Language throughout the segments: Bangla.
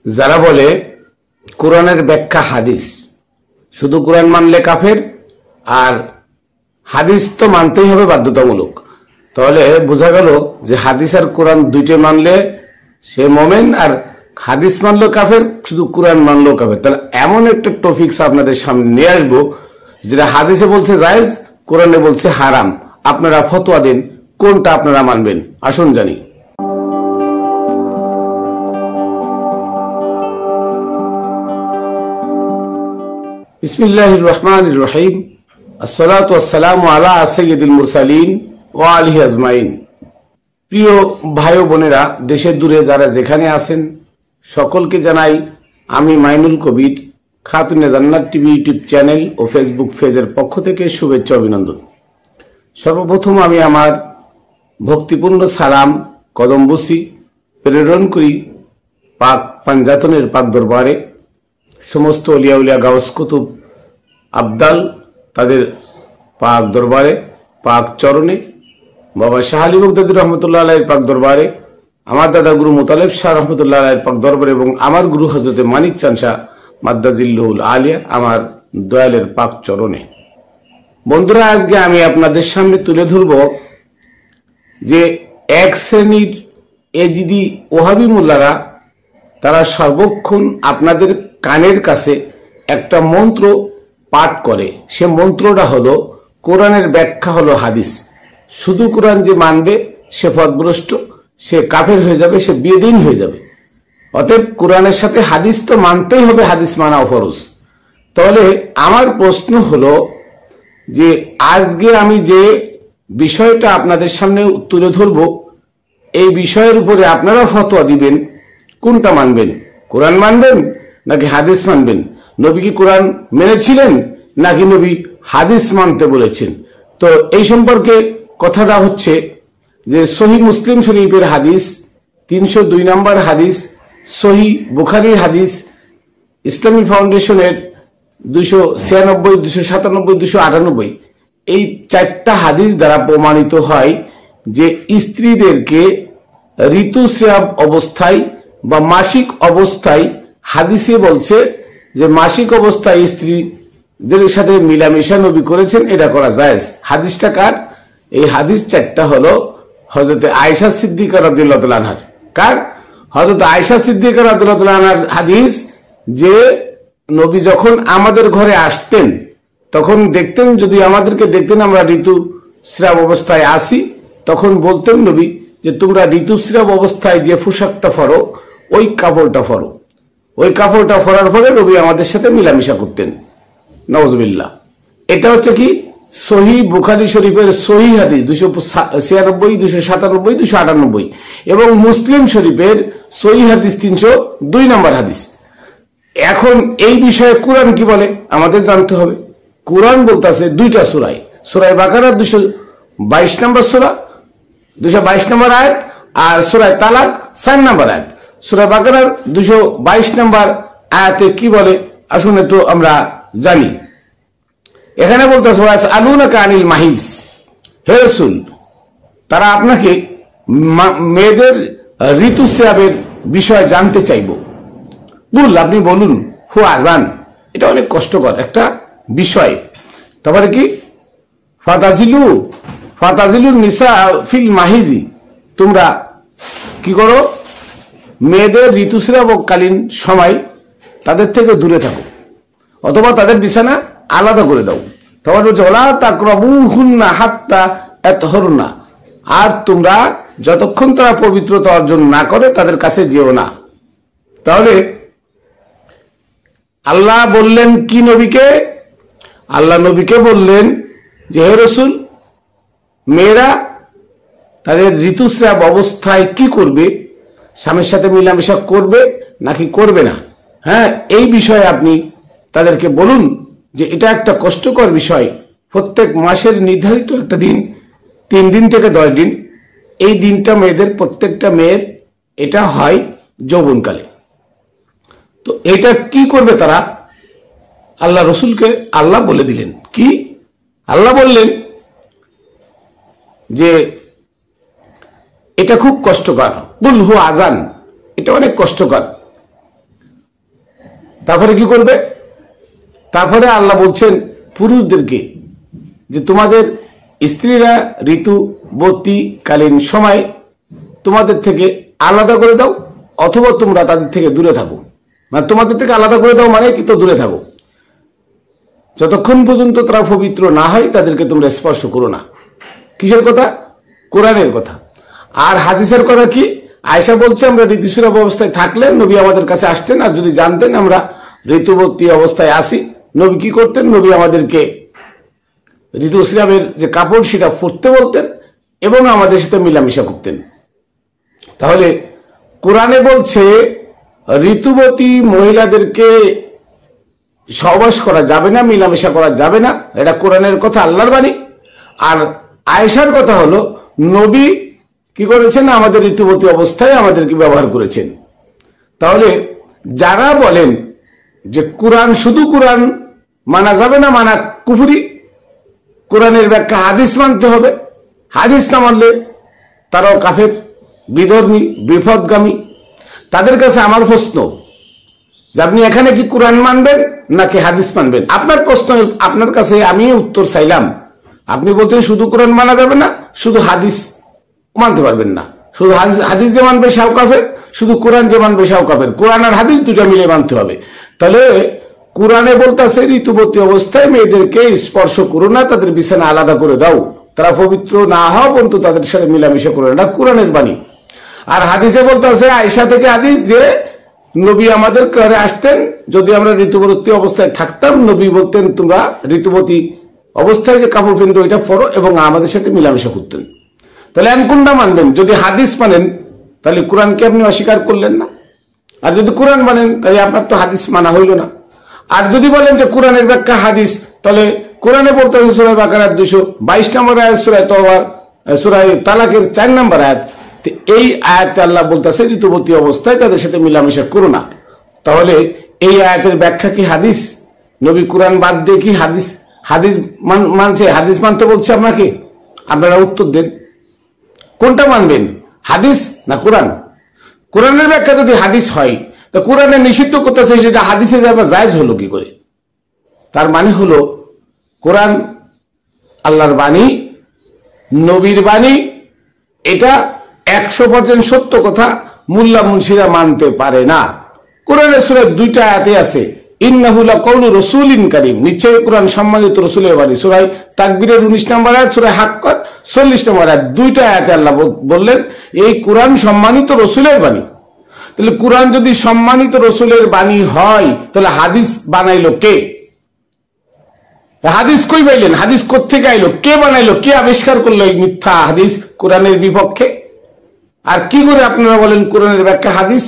যারা বলে কোরআনের ব্যাখ্যা হাদিস, শুধু কোরআন মানলে কাফের আর হাদিস তো মানতেই হবে বাধ্যতামূলক, তাহলে বোঝা গেল যে হাদিস আর কোরআন দুইটা মানলে সে মোমেন, আর হাদিস মানলো কাফের, শুধু কোরআন মানলো কাফের। তাহলে এমন একটা টপিকস আপনাদের সামনে নিয়ে আসবো যেটা হাদিসে বলছে জায়েজ, কোরআনে বলছে হারাম। আপনারা ফতোয়া দেন কোনটা আপনারা মানবেন। আসুন জানি। বিসমিল্লাহির রহমানির রহিম। আসসালাতু ওয়াসসালামু আলা সাইয়্যিদিল মুরসালিন ওয়া আলিহি আজমাইন। প্রিয় ভাই ও বোনেরা, দেশে দূরে যারা যেখানে আছেন সকলকে জানাই আমি মাইনুল কবির খাতুনে জান্নাত টিভি ইউটিউব চ্যানেল ও ফেসবুক পেজের পক্ষ থেকে শুভেচ্ছা অভিনন্দন। সর্বপ্রথম আমি আমার ভক্তিপূর্ণ সালাম কদমবুসি প্রেরণ করি পাক পাঞ্জাতনের পাক দরবারে, সমস্ত অলিয়া উলিয়া গাউস কুতুব আবদাল তাদের পাক দরবারে, পাক চরণে, বাবা শাহ আলী বগদাদী রহমতুল্লাহ আলাইহির পাক দরবারে, আমার দাদা গুরু মুতালেব শাহ রহমতুল্লাহ আলাইহির পাক দরবারে এবং আমার গুরু হযরতে মানিক চাঁদ শাহ মাদ্দাজিল্লুহুল আলিয়া আমার দয়ালের পাক চরণে। বন্ধুরা, আজকে আমি আপনাদের সামনে তুলে ধরব যে এক শ্রেণীর এজিদি ওহাবি মোল্লারা তারা সর্বক্ষণ আপনাদের কানের কাছে একটা মন্ত্র পাঠ করে। সে মন্ত্রটা হলো কোরআনের ব্যাখ্যা হলো হাদিস। শুধু কোরআন যে মানবে সে পথভ্রষ্ট, সে কাফের হয়ে যাবে, সে বেদীন হয়ে যাবে। অতএব কোরআনের সাথে হাদিস তো মানতেই হবে, হাদিস মানাও ফরজ। তাহলে আমার প্রশ্ন হলো যে আজকে আমি যে বিষয়টা আপনাদের সামনে তুলে ধরব, এই বিষয়ের উপরে আপনারা ফতোয়া দিবেন কোনটা মানবেন, কোরআন মানবেন নাকি হাদিস মানবেন। নবী কি কোরআন মেনেছিলেন নাকি নবী হাদিস মানতে বলেছেন? তো এই সম্পর্কে কথাটা হচ্ছে যে সহি মুসলিম শরীফের হাদিস 302 নম্বর হাদিস, সহি বুখারীর হাদিস, ইসলামী ফাউন্ডেশনের 296, 297, 298 এই চারটা হাদিস দ্বারা প্রমাণিত হয় যে স্ত্রীদেরকে ঋতুস্রাব অবস্থায় বা মাসিক অবস্থায়, হাদিসে বলছে যে মাসিক অবস্থায় স্ত্রীদের সাথে মিলামেশা নবী করেছেন, এটা করা জায়েজ। হাদিসটা কার? এই হাদিস চারটা হলো হযরতে আয়েশা সিদ্দিকা রাদিয়াল্লাহু তাআলা আনহার। কার? হযরত আয়েশা সিদ্দিকা রাদিয়াল্লাহু তাআলা আনহার হাদিস যে নবী যখন আমাদের ঘরে আসতেন তখন দেখতেন, যদি আমাদেরকে দেখতেন আমরা ঋতুস্রাব অবস্থায় আসি, তখন বলতেন নবী যে তোমরা ঋতুস্রাব অবস্থায় যে পোশাকটা পরো ওই কাপড়টা পরো। ওই কাপড়টা পরার পরে নবী আমাদের সাথে মিলামিশা করতেন। নাউজুবিল্লাহ। এটা হচ্ছে কি সহি বুখারী শরীফের সহি হাদিস 296, 297, 298 এবং মুসলিম শরীফের সহি হাদিস 302 নম্বর হাদিস। এখন এই বিষয়ে কোরআন কি বলে আমাদের জানতে হবে। কোরআন বলতেছে দুইটা সূরায়, সূরা বাকারা 222 নম্বর সূরা 222 নম্বর আয়াত, আর সূরা তালাক 4 নম্বর আয়াত। সূরা বাকারার 222 নম্বর আয়াতে কি বলে আসুন একটু আমরা জানি। এখানে বলতেছে আলুনাকা আনিল মাহিজ, হে রাসূল তারা আপনাকে মেয়েদের ঋতুস্রাবের বিষয় জানতে চাইব। আপনি বলুন হু আজান, এটা অনেক কষ্টকর একটা বিষয়। তারপরে কি ফাতাজিলু নিসা ফিল মাহিজি, তোমরা কি করো মেয়েদের ঋতুস্রাবকালীন সময় তাদের থেকে দূরে থাকো অথবা তাদের বিছানা আলাদা করে দাও। তারপর হচ্ছে ওয়ালা তাকরাবুহুন্না হাত্তা ইয়াতহুরনা, আর তোমরা যতক্ষণ তারা পবিত্রতা অর্জন না করে তাদের কাছে যেও না। তাহলে আল্লাহ বললেন কি নবীকে? আল্লাহ নবীকে বললেন যে হে রাসূল মেয়েরা তাদের ঋতুস্রাব অবস্থায় কি করবে, স্বামীর সাথে মিলামেশা করবে নাকি করবে না। হ্যাঁ, এই বিষয়ে আপনি তাদেরকে বলুন যে এটা একটা কষ্টকর বিষয়। প্রত্যেক মাসের নির্ধারিত একটা দিন, 3 দিন থেকে 10 দিন, এই দিনটা মেয়েদের প্রত্যেকটা মেয়ের এটা হয় যৌবনকালে। তো এটা কি করবে তারা? আল্লাহ রসুলকে আল্লাহ বলে দিলেন কি? আল্লাহ বললেন যে এটা খুব কষ্টকর, বুলহু আজান, এটা অনেক কষ্টকর। তারপরে কি করবে? তারপরে আল্লাহ বলছেন পুরুষদেরকে যে তোমাদের স্ত্রীরা ঋতুবতীকালীন সময় তোমাদের থেকে আলাদা করে দাও, অথবা তোমরা তাদের থেকে দূরে থাকো। মানে তোমাদের থেকে আলাদা করে দাও মানে কি, তো দূরে থাকো, যতক্ষণ পর্যন্ত তারা পবিত্র না হয় তাদেরকে তোমরা স্পর্শ করো না। কিসের কথা? কোরআনের কথা। আর হাদিসের কথা কি? আয়েশা বলছে আমরা ঋতুস্রাব অবস্থায় থাকলে নবী আমাদের কাছে আসতেন, আর যদি জানতেন আমরা ঋতুবতী অবস্থায় আসি, নবী কি করতেন? নবী আমাদেরকে ঋতুস্রাবের যে কাপড় সেটা পরতে বলতেন এবং আমাদের সাথে মিলামিশা করতেন। তাহলে কোরআনে বলছে ঋতুবতী মহিলাদেরকে সহবাস করা যাবে না, মিলামেশা করা যাবে না, এটা কোরআনের কথা, আল্লাহর বাণী। আর আয়েশার কথা হলো নবী কি করেছেন? আমাদের ঋতুবতী অবস্থায় আমাদেরকে ব্যবহার করেছেন। তাহলে যারা বলেন যে কোরআন, শুধু কোরআন মানা যাবে না, মানা কুফরি, কোরআনের ব্যাখ্যা হাদিস মানতে হবে, হাদিস না মানলে তারাও কাফের, বিধর্মী, বিপদগামী। তাদের কাছে আমার প্রশ্ন যে আপনি এখানে কি কোরআন মানবেন নাকি হাদিস মানবেন? আপনার প্রশ্ন, আপনার কাছে আমি উত্তর চাইলাম। আপনি বলছেন শুধু কোরআন মানা যাবে না, শুধু হাদিস মানতে পারবেন না। শুধু হাদিস যে মানবে সেও কাফের, শুধু কোরআন যে মানবে সেও কাফের। কোরআন আর হাদিস দুটা মিলে মানতে হবে। তাহলে কোরআনে বলতেছে ঋতুবতী অবস্থায় মেয়েদেরকে স্পর্শ করো না, তাদের বিছানা আলাদা করে দাও, তারা পবিত্র না হওয়া পর্যন্ত তাদের সাথে মিলামিশা করো না, কোরআনের বাণী। আর হাদিসে বলতেছে আয়েশা থেকে হাদিস যে নবী আমাদের ঘরে আসতেন, যদি আমরা ঋতুবতী অবস্থায় থাকতাম, নবী বলতেন তোমরা ঋতুবতী অবস্থায় যে কাপড় পিনতো ওইটা পরো, এবং আমাদের সাথে মিলামেশা করতেন। তাহলে এখন কোনটা মানবেন? যদি হাদিস মানেন তাহলে কোরআনকে আপনি অস্বীকার করলেন না, আর যদি কোরআন মানেন তাহলে আপনার তো হাদিস মানা হইল না। আর যদি বলেন যে কোরআনের ব্যাখ্যা হাদিস, তাহলে কোরআনে বলতে আছে সূরা বাকারার 222 নম্বর আয়াত, সূরা তওবার, সূরা তালাকের 4 নম্বর আয়াত, এই আয়াতে আল্লাহ বলতেছে ঋতুবতী অবস্থায় তাদের সাথে মিলামেশা করো না। তাহলে এই আয়াতের ব্যাখ্যা কি হাদিস? নবী কোরআন বাদ দিয়ে কি হাদিস মানছে? হাদিস মানতে বলছে আপনাকে, আপনারা উত্তর দেন কোনটা মানবেন, হাদিস না কোরআন? কোরআনের ব্যাখ্যা যদি হাদিস হয়, তো কোরআনে নিষিদ্ধ করতেছে সেটা হাদিসে যাবে জায়েজ হলো কি করে? তার মানে হলো কোরআন আল্লাহর বাণী, নবীর বাণী, এটা 100% সত্য কথা মুল্লা মুন্সিরা মানতে পারে না। কোরআনের সূরা 2টা আয়াতে আছে ইন্নাহু লাকাউলু রাসূলিন কারীম, নিশ্চয়ই কোরআন সম্মানিত রাসূলের বাণী। সূরা তাকবীরের 19 নম্বর আয়াত, সূরা হাক্কাত 40 নম্বর আয়াত, 2টা আয়াতে আল্লাহ বললেন এই কোরআন সম্মানিত রাসূলের বাণী। তাহলে কোরআন যদি সম্মানিত রাসূলের বাণী হয়, তাহলে হাদিস বানাইলো কে? হাদিস কই পাইলেন? হাদিস কোত্থেকে আইলো? কে বানাইলো? কে আবিষ্কার করলো এই মিথ্যা হাদিস কোরআনের বিপক্ষে? আর কি করে আপনারা বলেন কোরআনের ব্যাখ্যা হাদিস?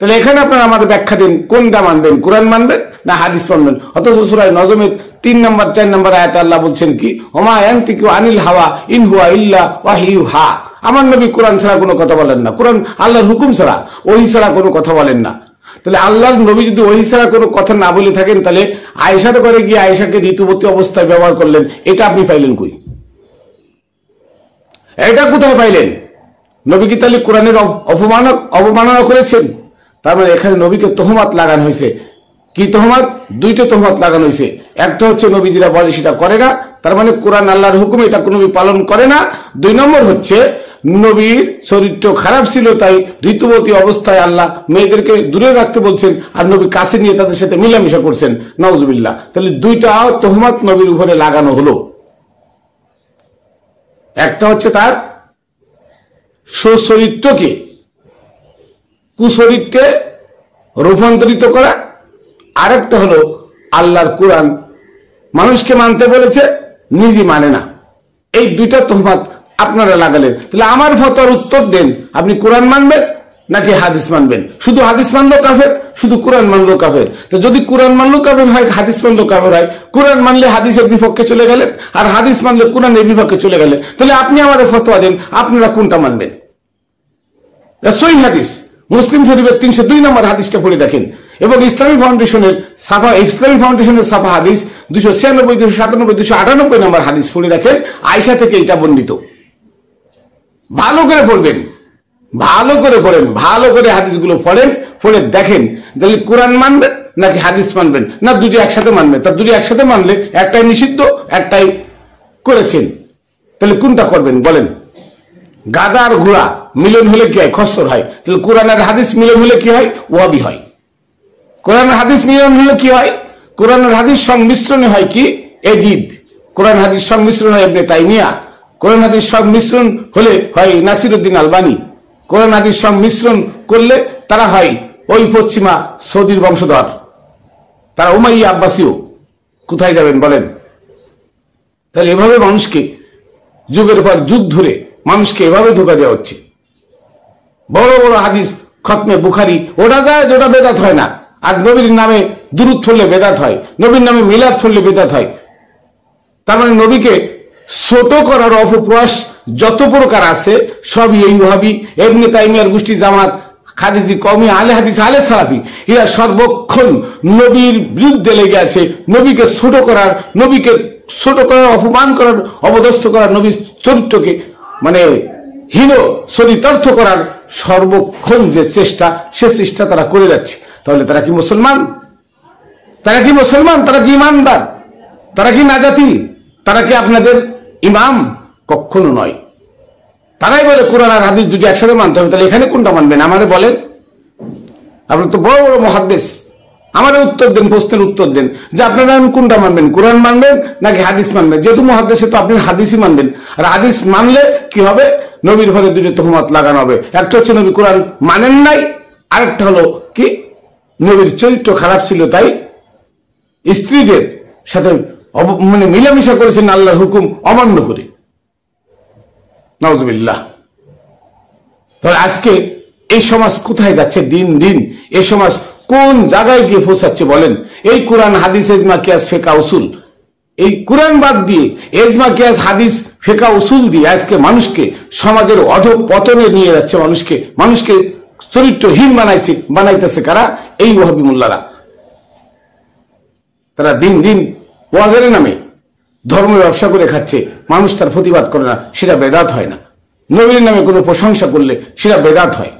তাহলে এখানে আপনারা আমাদের ব্যাখ্যা দিন, কোনটা মানবেন, কোরআন মানবেন না হাদিস মানবেন? অথচ সূরা নজমের 3 নম্বর 4 নম্বর আয়াতে আল্লাহ বলছেন কি, ওমা ইয়ানতিকু আনিল হাওয়া ইন হুয়া ইল্লা ওয়াহিয়ুহা, আমার নবী কোরআন ছাড়া কোনো কথা বলেন না, কোরআন আল্লাহর হুকুম ছাড়া, ওহী ছাড়া কোনো কথা বলেন না। তাহলে আল্লাহর নবী যদি ওহী ছাড়া কোনো কথা না বলে থাকেন, তাহলে আয়েশার ঘরে গিয়ে আয়েশাকে ঋতুবতী অবস্থায় ব্যবহার করলেন, এটা আপনি পাইলেন কই? এটা কোথায় পাইলেন? নবী কি তাহলে কোরআনের অবমাননা করেছেন? তার মানে এখানে নবীকে তোহমাত লাগানো হয়েছে। কি তোহমাত? 2টা তোহমাত লাগানো হয়েছে। একটা হচ্ছে নবী যেটা বলে সেটা করে না, তার মানে কোরআন আল্লাহর হুকুম, এটা কোন নবী পালন করে না। 2 নম্বর হচ্ছে নবীর চরিত্র খারাপ ছিল, তাই ঋতুবতী অবস্থায় আল্লাহ মেয়েদেরকে দূরে রাখতে বলছেন, আর নবী কাছে নিয়ে তাদের সাথে মিলামিশা করছেন, নাউজুবিল্লাহ। তাহলে 2টা তোহমাত নবীর উপরে লাগানো হলো। একটা হচ্ছে তার সুচরিত্রকে কুচরিত্রে রূপান্তরিত করা, আরেকটা হলো আল্লাহর কোরআন মানুষকে মানতে বলেছে, নিজে মানে না। এই 2টা তোহমাত আপনারা লাগালেন। তাহলে আমার ফতোয়ার উত্তর দেন, আপনি কোরআন মানবেন নাকি হাদিস মানবেন? শুধু হাদিস মানলো কাফের, শুধু কোরআন মানলো কাফের। তো যদি কোরআন মানলো কাফের হয়, হাদিস মানলো কাফের হয়, কোরআন মানলে হাদিসের বিপক্ষে চলে গেলেন, আর হাদিস মানলে কোরআনের বিপক্ষে চলে গেলেন, তাহলে আপনি আমাদের ফতোয়া দেন, আপনারা কোনটা মানবেন? সহিহ হাদিস মুসলিম শরীফের 302 নম্বর হাদিসটা পড়ে দেখেন, এবং ইসলামী ফাউন্ডেশনের ছাপা হাদিস 296, 297, 298 নম্বর হাদিস পড়ে দেখেন, আয়েশা থেকে এটা বর্ণিত। ভালো করে পড়বেন, ভালো করে পড়েন, ভালো করে হাদিসগুলো পড়েন, পড়ে দেখেন যে কোরআন মানবেন নাকি হাদিস মানবেন, না দুটি একসাথে মানবেন? তা দুটি একসাথে মানলে একটাই নিষিদ্ধ, একটাই করেছেন, তাহলে কোনটা করবেন বলেন? গাধা আর ঘোড়া মিলন হলে কি হয়? খচ্চর হয়। তাহলে কোরআন আর হাদিস মিলন হলে কি হয়? ওয়াবি হয়। কোরআন আর হাদিস মিলন হলে কি হয়? কোরআন আর হাদিস সংমিশ্রণে হয় কি? এজিদ। কোরআন হাদিস সংমিশ্রণ হয় ইবনে তাইমিয়া। কোরআন হাদিস সংমিশ্রণ হলে হয় নাসিরউদ্দিন আলবানী। কোরআন হাদিস সংমিশ্রণ করলে তারা হয় ওই পশ্চিমা সৌদির বংশধর, তারা উমাইয়া আব্বাসীয়। কোথায় যাবেন বলেন? তাহলে এভাবে মানুষকে যুগের পর যুগ ধরে মানুষকে এভাবে ধোকা দেওয়া হচ্ছে। বড় বড় হাদিস খতমে বুখারি ওটা যায়, যেটা বেদাত হয় না। আর নবীর নামে দুরূদ পড়লে বেদাত হয়, নবীর নামে মিলাদ পড়লে বেদাত হয়। তার মানে নবীকে ছোট করার অপপ্রয়াস যত প্রকার আছে সবই এই ওয়াহাবি, ইবনে তাইমিয়ার গোষ্ঠী, জামাত, খারিজি, কওমি, আলে হাদিস, আলে সালাফি, এরা সর্বক্ষণ নবীর বিরুদ্ধে লেগে আছে। নবীকে ছোট করার, অপমান করার, অপদস্থ করার, নবীর চরিত্রকে মানে হীন চরিতার্থ করার সর্বক্ষণ যে চেষ্টা, সে চেষ্টা তারা করে যাচ্ছে। তাহলে তারা কি মুসলমান? তারা কি মুসলমান? তারা কি ইমানদার? তারা কি নাজাতি? তারা কি আপনাদের ইমাম? কখনো নয়। তারাই বলে কোরআন আর হাদিস দুটি একসাথে মানতে হবে। তাহলে এখানে কোনটা মানবেন আমারে বলেন? আপনি তো বড় বড় মুহাদ্দিস, আমারে উত্তর দেন, প্রশ্নের উত্তর দেন যে আপনারা কোনটা মানবেন, কোরআন মানবেন নাকি হাদিস মানবেন? যেহেতু মুহাদ্দিস তো আপনি হাদিসই মানবেন। আর হাদিস মানলে কি হবে? নবীর ঘরে দুটো তহমত লাগানো হবে। একটা হচ্ছে নবী কোরআন মানেন নাই, আরেকটা হলো কি নবীর চরিত্র খারাপ ছিল তাই স্ত্রীদের সাথে মানে মিলামিশা করেছেন আল্লাহর হুকুম অমান্য করে। নাউজুবিল্লাহ। তাহলে আজকে এই সমাজ কোথায় যাচ্ছে? দিন দিন এই সমাজ কোন জায়গায় গিয়ে পৌঁছাচ্ছে বলেন? এই কোরআন হাদিস এজমা কিয়াস ফিকহ উসুল, এই কোরআন বাদ দিয়ে এজমা কিয়াস হাদিস ফিকহ উসুল দিয়ে আজকে মানুষকে সমাজের অধঃপতনে নিয়ে যাচ্ছে। মানুষকে চরিত্রহীন বানাইতেছে কারা? এই ওয়াহাবি মোল্লারা। তারা দিন দিন ওয়াজের নামে ধর্ম ব্যবসা করে খাচ্ছে। মানুষ তার প্রতিবাদ করে না, সেটা বেদাত হয় না। নবীর নামে কোনো প্রশংসা করলে সেটা বেদাত হয়।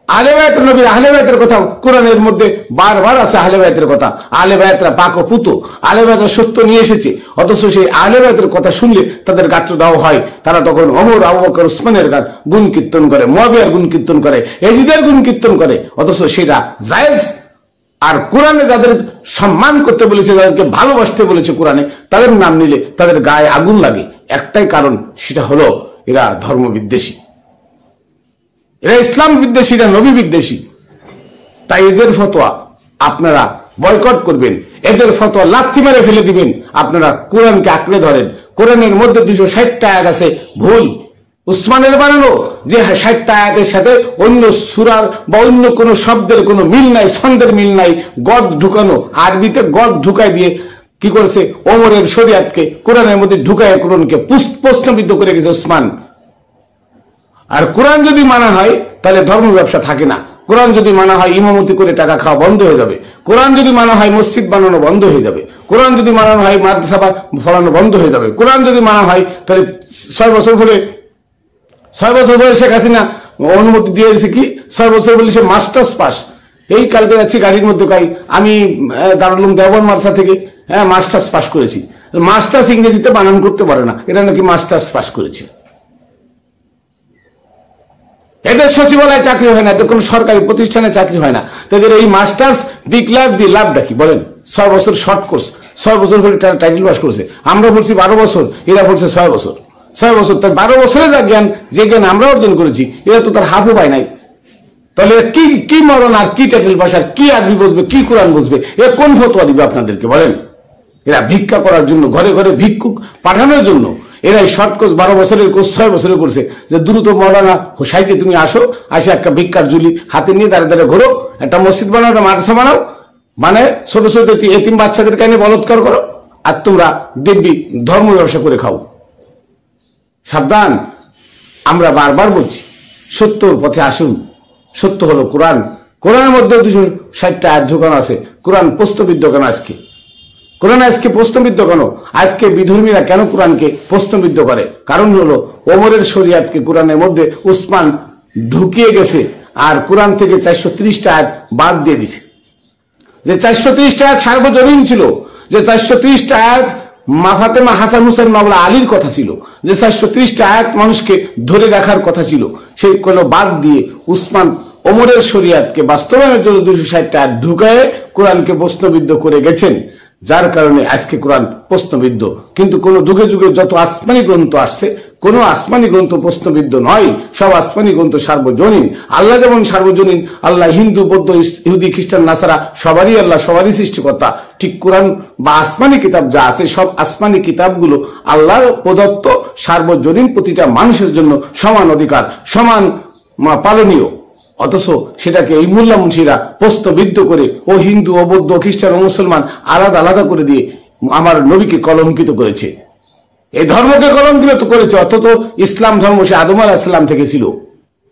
আহলে বায়াত, নবীর আহলে বায়াতের কথা কোরআনের মধ্যে বারবার আছে। আহলে বায়াতের কথা, আহলে বায়াতরা পাক ও পুত, আহলে বায়াতরা সত্য নিয়ে এসেছে। অথচ সেই আহলে বায়াতের কথা শুনলে তাদের গাত্র দেওয়া হয়। তারা তখন ওমর, আবু বকর, উসমানের গুণ কীর্তন করে, মুয়াবিয়ার গুণ কীর্তন করে, এজিদের গুণ কীর্তন করে। অথচ সেটা জায়েজ। আর কোরআনে যাদের সম্মান করতে বলেছে, যাদেরকে ভালোবাসতে বলেছে কোরআনে, তাদের নাম নিলে তাদের গায়ে আগুন লাগে। একটাই কারণ, সেটা হলো এরা ধর্ম বিদ্বেষী, এরা ইসলাম বিদ্বেষী, এরা নবী বিদ্বেষী। তাই এদের ফতোয়া আপনারা বয়কট করবেন, এদের ফতোয়া লাথি মেরে ফেলে দিবেন। আপনারা কোরআনকে আঁকড়ে ধরেন। কোরআনের মধ্যে 260টা আয়াত আছে ভুল, উসমানের বানানো, যে 60টা আয়াতের সাথে অন্য সূরার বা অন্য কোন শব্দের কোনো মিল নাই, ছন্দের মিল নাই, গদ ঢুকানো, আরবিতে গদ ঢুকাই দিয়ে কি করেছে? ওমরের শরিয়াতকে কোরআনের মধ্যে ঢুকায় কোরআনকে প্রশ্নবিদ্ধ করে গেছে উসমান। আর কোরআন যদি মানা হয় তাহলে ধর্ম ব্যবসা থাকে না। কোরআন যদি মানা হয় ইমামতি করে টাকা খাওয়া বন্ধ হয়ে যাবে। কোরআন যদি মানা হয় মসজিদ বানানো বন্ধ হয়ে যাবে। কোরআন যদি মানানো হয় মাদ্রাসা ফলানো বন্ধ হয়ে যাবে। কোরআন যদি মানা হয় তাহলে 6 বছর পরে শেখ হাসিনা অনুমতি দিয়ে দিয়েছে কি 6 বছর বলে সে মাস্টার্স পাস। এই কালকে যাচ্ছি গাড়ির মধ্যে, আমি দারুল উলুম দেওবন্দ মাদ্রাসা থেকে মাস্টার্স পাস করেছি। মাস্টার্স ইংরেজিতে বানান করতে পারে না, এটা নাকি মাস্টার্স পাস করেছে। এদের সচিবালয়ে চাকরি হয় না, এদের কোন সরকারি প্রতিষ্ঠানে চাকরি হয় না। তাদের এই মাস্টার্স ডিক্লেয়ার দিয়ে লাভটা কি বলেন? 6 বছর শর্ট কোর্স, 6 বছর ধরে টাইটেল পাস করেছে। আমরা পড়ছি 12 বছর, এরা পড়ছে 6 বছর। 6 বছর, তাই 12 বছরে যে জ্ঞান আমরা অর্জন করেছি, এরা তো তার হাফও পায় নাই। তাহলে কি মরণ আর কি টাইটেল পাস আর কি আরবি বুঝবে, কি কোরআন বুঝবে? এরা কোন ফতোয়া দিবে আপনাদেরকে বলেন? এরা ভিক্ষা করার জন্য, ঘরে ঘরে ভিক্ষুক পাঠানোর জন্য এরা শর্ট কোর্স 12 বছরের কোর্স 6 বছরে করছে। যে দ্রুত মৌলানা হোসাইতে তুমি আসো, আসে একটা ভিক্ষার ঝুলি হাতে নিয়ে দাঁড়িয়ে দাঁড়িয়ে ঘোরো, একটা মসজিদ বানাও, একটা মাদ্রাসা বানাও, মানে ছোট ছোট এতিম বাচ্চাদের কানে বলৎকার করো, আর তোমরা দেখবি ধর্ম ব্যবসা করে খাও। সাবধান, আমরা বারবার বলছি, সত্যর পথে আসুন। সত্য হলো কোরআন। কোরআনের মধ্যে 260টা আয়াত ঢুকানো আছে। কোরআন প্রশ্নবিদ্ধ কেন আজকে? কোরআন আজকে প্রশ্নবিদ্ধ কেন? আজকে বিধর্মীরা কেন কোরআনকে প্রশ্নবিদ্ধ করে? কারণ হলো ওমরের শরিয়াতকে কোরআনের মধ্যে উসমান ঢুকিয়ে গেছে, আর কোরআন থেকে 430টা আয়াত বাদ দিয়ে দিছে। যে 430টা আয়াত সার্বজনীন ছিল, যে 430টা আয়াত ফাতেমা, হাসান, হুসেন, মাওলা আলীর কথা ছিল, যে 430টা আয়াত মানুষকে ধরে রাখার কথা ছিল, সেই কোনো বাদ দিয়ে উসমান ওমরের শরিয়াতকে বাস্তবায়নের জন্য 260টা আয়াত ঢুকায়ে কোরআনকে প্রশ্নবিদ্ধ করে গেছেন, যার কারণে আজকে কোরআন প্রশ্নবিদ্ধ। কিন্তু কোন যুগে যুগে যত আসমানি গ্রন্থ আসছে, কোন আসমানি গ্রন্থ প্রশ্নবিদ্ধ নয়, সব আসমানি গ্রন্থ সার্বজনীন। আল্লাহ যেমন সার্বজনীন, আল্লাহ হিন্দু, বৌদ্ধ, ইহুদি, খ্রিস্টান, নাসারা সবারই আল্লাহ, সবারই সৃষ্টিকর্তা। ঠিক কোরআন বা আসমানি কিতাব যা আছে, সব আসমানি কিতাবগুলো আল্লাহর প্রদত্ত, সার্বজনীন, প্রতিটা মানুষের জন্য সমান অধিকার, সমান পালনীয়। অথচ সেটাকে এই মোল্লা মুন্সিরা প্রশ্নবিদ্ধ করে ও হিন্দু, ও বৌদ্ধ, খ্রিস্টান ও মুসলমান আলাদা আলাদা করে দিয়ে আমার নবীকে কলঙ্কিত করেছে, এই ধর্মকে কলঙ্কিত করেছে। অথচ ইসলাম ধর্ম সে আদম আলাইহিস সালাম থেকে ছিল।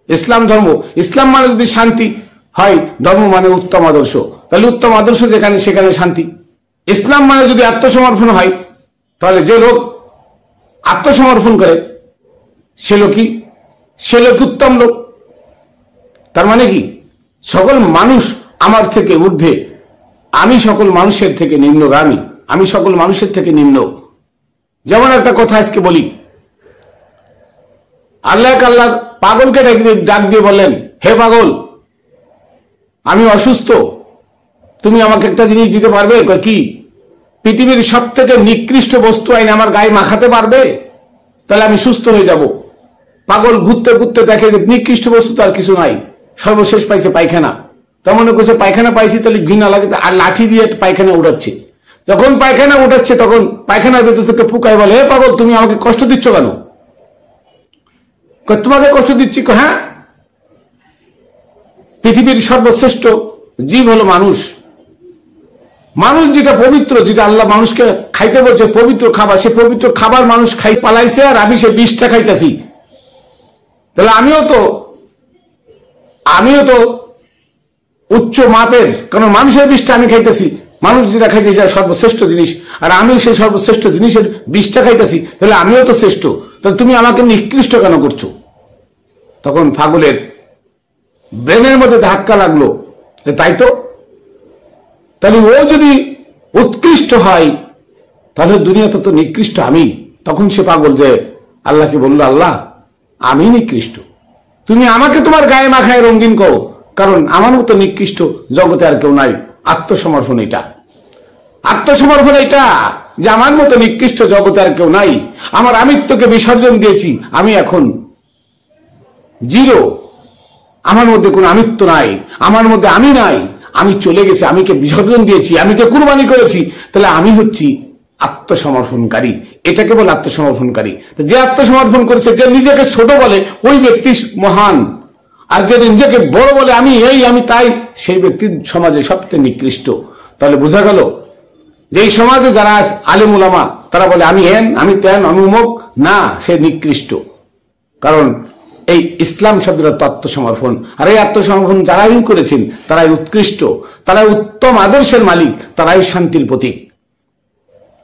ইসলাম ধর্ম, ইসলাম মানে যদি শান্তি হয়, ধর্ম মানে উত্তম আদর্শ, তাহলে উত্তম আদর্শ যেখানে সেখানে শান্তি। ইসলাম মানে যদি আত্মসমর্পণ হয়, তাহলে যে লোক আত্মসমর্পণ করে সে লোকই, সে লোক উত্তম লোক। তার মানে কি, সকল মানুষ আমার থেকে ঊর্ধ্বে, আমি সকল মানুষের থেকে নিম্নগামী, আমি সকল মানুষের থেকে নিম্ন। যেমন একটা কথা আজকে বলি, আল্লাহ পাগলকে ডাক দিয়ে বললেন, হে পাগল, আমি অসুস্থ, তুমি আমাকে একটা জিনিস দিতে পারবে? কি? পৃথিবীর সব থেকে নিকৃষ্ট বস্তু আইন আমার গায়ে মাখাতে পারবে, তাহলে আমি সুস্থ হয়ে যাব। পাগল ঘুরতে ঘুরতে দেখে যে নিকৃষ্ট বস্তু তার কিছু নাই, সর্বশেষ পাইছে পায়খানা। তার মনে করছে পায়খানা পাইছি, তাহলে ঘৃণা লাগে, আর লাঠি দিয়ে পায়খানা উঠাচ্ছে। যখন পায়খানা উঠাচ্ছে তখন পায়খানার ভেতর থেকে ফুকায় বলে, হে পাগল, তুমি আমাকে কষ্ট দিচ্ছ কেন? তোমাকে কষ্ট দিচ্ছি? হ্যাঁ, পৃথিবীর সর্বশ্রেষ্ঠ জীব হলো মানুষ। মানুষ যেটা পবিত্র, যেটা আল্লাহ মানুষকে খাইতে বলছে পবিত্র খাবার, সে পবিত্র খাবার মানুষ খাই পালাইছে, আর আমি সে বিষটা খাইতেছি। তাহলে আমিও তো উচ্চ মাপের, কারণ মানুষের বিষটা আমি খাইতেছি, মানুষ যেটা খাইছে সেটা সর্বশ্রেষ্ঠ জিনিস, আর আমিও সেই সর্বশ্রেষ্ঠ জিনিসের বিষটা খাইতেছি, তাহলে আমিও তো শ্রেষ্ঠ, তাহলে তুমি আমাকে নিকৃষ্ট কেন করছো? তখন পাগলের ব্রেনের মধ্যে ধাক্কা লাগলো, তাই তো, তাহলে ও যদি উৎকৃষ্ট হয়, তাহলে দুনিয়াতে তো নিকৃষ্ট আমি। তখন সে পাগল যে আল্লাহকে বলল, আল্লাহ, আমি নিকৃষ্ট, তুমি আমাকে তোমার গায়ে মাখায় রঙিন করো, কারণ আমার মতো নিকৃষ্ট জগতে আর কেউ নাই। আত্মসমর্পণ এটা, আত্মসমর্পণ এটা, যে আমার মতো নিকৃষ্ট জগতে আর কেউ নাই। আমার আমিত্বকে বিসর্জন দিয়েছি, আমি এখন জিরো, আমার মধ্যে কোনো আমিত্ব নাই, আমার মধ্যে আমি নাই, আমি চলে গেছি, আমিকে বিসর্জন দিয়েছি, আমিকে কুরবানি করেছি, তাহলে আমি হচ্ছি আত্মসমর্পণকারী। এটাকে বলে আত্মসমর্পণকারী। যে আত্মসমর্পণ করেছে, যে নিজেকে ছোট বলে, ওই ব্যক্তি মহান, আর যে নিজেকে বড় বলে, আমি এই, আমি তাই, সেই ব্যক্তি সমাজে সবচেয়ে নিকৃষ্ট। তাহলে বোঝা গেল যে এই সমাজে যারা আলেম উলামা, তারা বলে আমি হেন, আমি তেন, আমি অমুক, না, সে নিকৃষ্ট। কারণ এই ইসলাম শব্দটা তো আত্মসমর্পণ, আর এই আত্মসমর্পণ যারাই করেছেন তারাই উৎকৃষ্ট, তারাই উত্তম আদর্শের মালিক, তারাই শান্তির প্রতীক।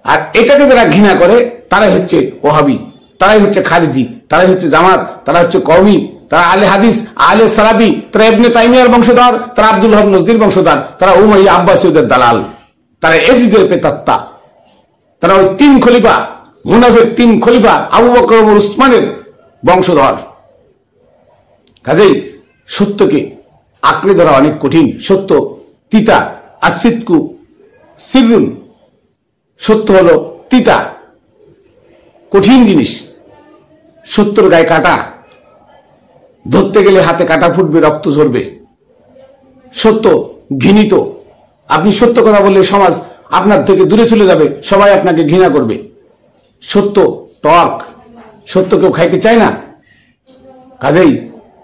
আর এটাকে যারা ঘৃণা করে তারাই হচ্ছে ওহাবি, তারাই হচ্ছে খারিজি, তারাই হচ্ছে জামাত, তারা হচ্ছে কওমি, তারা আলে হাদিস, আলে সালাবি, তারা ইবনে তাইমিয়ার বংশধর, তারা আব্দুল হক নজদির বংশধর, তারা উমাইয়া আব্বাসীয়দের দালাল, তারা এজিদের প্রেতাত্মা, তারা ওই তিন খলিফা, মুনাফিক তিন খলিফা আবু বকর ওমর উসমানের বংশধর। কাজেই সত্যকে আঁকড়ে ধরা অনেক কঠিন। সত্য তিতা, আসিদকু সিররুন, সত্য হলো তিতা, কঠিন জিনিস। সত্যর গায়ে কাটা, ধরতে গেলে হাতে কাটা ফুটবে, রক্ত ঝরবে। সত্য ঘৃণিত, আপনি সত্য কথা বললে সমাজ আপনার থেকে দূরে চলে যাবে, সবাই আপনাকে ঘৃণা করবে। সত্য টক, সত্য কেউ খাইতে চায় না। কাজেই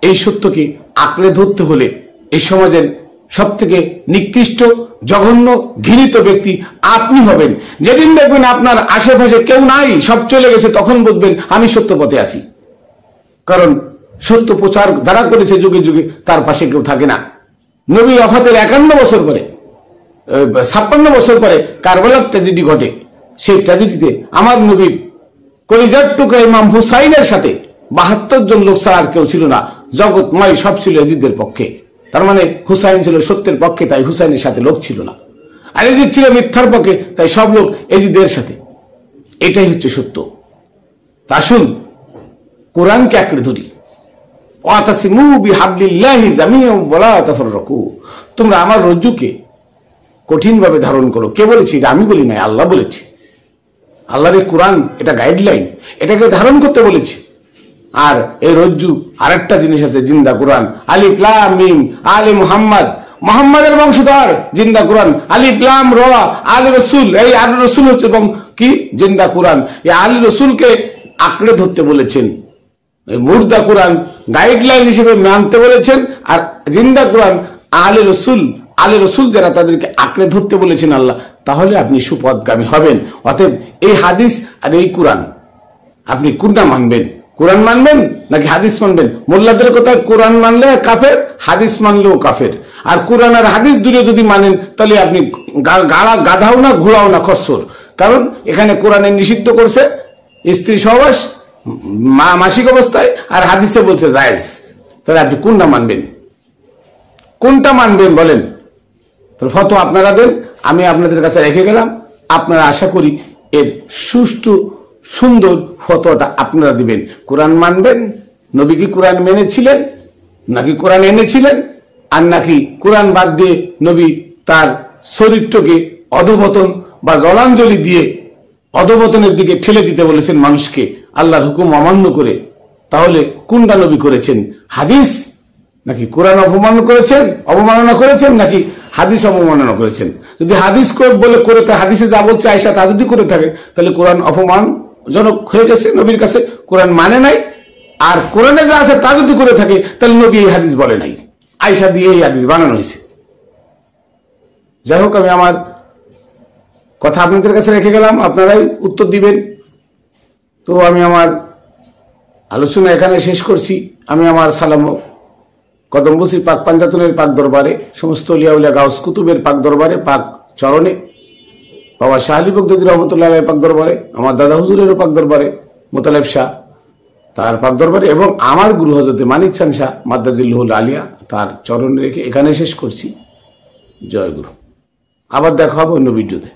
এই সত্যকে আঁকড়ে ধরতে হলে এই সমাজের সব থেকে নিকৃষ্ট, জঘন্য, ঘৃণিত ব্যক্তি আপনি হবেন। যেদিন দেখবেন আপনার আশেপাশে কেউ নাই, সব চলে গেছে, তখন বুঝবেন আমি সত্য পথে আছি। কারণ সত্য প্রচার যারা করেছে যুগে যুগে, তার পাশে কেউ থাকে না। নবী ওফাতের 51 বছর পরে, 56 বছর পরে কারবালার ট্র্যাজেডি ঘটে। সেই ট্র্যাজেডিতে আমার নবীর কলিজার টুকরা ইমাম হুসাইনের সাথে 72 জন লোক ছাড়া আর কেউ ছিল না। জগৎময় সব ছিল ইয়াজিদের পক্ষে। তার মানে হুসাইন ছিল সত্যের পক্ষে, তাই হুসাইনের সাথে লোক ছিল না। আর এজিদ ছিল মিথ্যার পক্ষে, তাই সব লোক এজিদের সাথে। এটাই হচ্ছে সত্য। তা আসুন কোরআনকে আঁকড়ে ধরি। ওয়াতাসিমু বিহাবলিল্লাহি জামিআন ওয়ালা তাফাররাকু, তোমরা আমার রজ্জুকে কঠিনভাবে ধারণ করো। কে বলেছি? আমি বলি নাই, আল্লাহ বলেছি। আল্লাহর এই কোরআন এটা গাইডলাইন, এটাকে ধারণ করতে বলেছি। আর এই রজ্জু আরেকটা জিনিস আছে, জিন্দা কোরআন। আলিফ লাম মিম আলে মুহাম্মদ, মুহাম্মাদের বংশধর, জিন্দা কোরআন। আলিফ লাম র আলে রাসূল, এই আলে রাসূল হচ্ছে এবং কি জিন্দা কোরআন। এই আলে রাসূলকে আঁকড়ে ধরতে বলেছেন। এই মুর্দা কোরআন গাইডলাইন হিসেবে মানতে বলেছেন, আর জিন্দা কোরআন আলে রাসূল, আলে রাসূল যারা তাদেরকে আঁকড়ে ধরতে বলেছেন আল্লাহ, তাহলে আপনি সুপথগামী হবেন। অতএব এই হাদিস আর এই কোরআন আপনি কোনটা মানবেন? কোরআন মানবেন নাকি হাদিস মানবেন? মোল্লাদের কথা, কোরআন মানলে কাফের, হাদিস মানলেও কাফের। আর কোরআন আর হাদিস দূরে যদি মানেন তাহলে আপনি গাধাও না, ঘোড়াও না, খচ্চর। কারণ এখানে কোরআনে নিষিদ্ধ করছে স্ত্রী সহবাস মাসিক অবস্থায়, আর হাদিসে বলছে জায়েজ। তাহলে আপনি কোনটা মানবেন? কোনটা মানবেন বলেন? তাহলে ফতোয়া আপনারা দেন, আমি আপনাদের কাছে রেখে গেলাম। আপনারা আশা করি এর সুষ্ঠু সুন্দর ফতোয়াটা আপনারা দিবেন। কোরআন মানবেন, নবী কি কোরআন মেনেছিলেন নাকি কোরআন এনেছিলেন, আর নাকি কোরআন বাদ দিয়ে নবী তার চরিত্রকে অধপতন বা জলাঞ্জলি দিয়ে অধপতনের দিকে ঠেলে দিতে বলেছেন মানুষকে আল্লাহর হুকুম অমান্য করে। তাহলে কোনটা নবী করেছেন? হাদিস নাকি কোরআন অবমাননা করেছেন নাকি হাদিস অবমাননা করেছেন? যদি হাদিস বলে করে হাদিসে যা বলছে আয়েশা তা যদি করে থাকে, তাহলে কোরআন অপমানজনক হয়ে গেছে নবীর কাছে, কোরআন মানে নাই। আর কোরআনে যা আছে তা যদি করে থাকে, তাহলে নবী এই হাদিস বলে নাই, আয়েশা দিয়ে এই হাদিস বানানো হয়েছে। যাই হোক, আমি আমার কথা আপনাদের কাছে রেখে গেলাম, আপনারাই উত্তর দিবেন। তো আমি আমার আলোচনা এখানে শেষ করছি। আমি আমার সালাম কদমবসির পাক পাঞ্জাতনের পাক দরবারে, সমস্ত আউলিয়া উলিয়া গাউস কুতুবের পাক দরবারে, পাক চরণে, বাবা শাহ আলী বগদাদী রহমতুল্লাহ আলাইহির পাক দরবারে, আমার দাদা হুজুরেরও পাক দরবারে, মোতালেব শাহ তার পাক দরবারে, এবং আমার গুরু হযরত মানিক চাঁদ শাহ মাদ্দাজিল্লাহুল আলিয়া তার চরণে রেখে এখানে শেষ করছি। জয় গুরু। আবার দেখা হবে অন্য ভিডিওতে।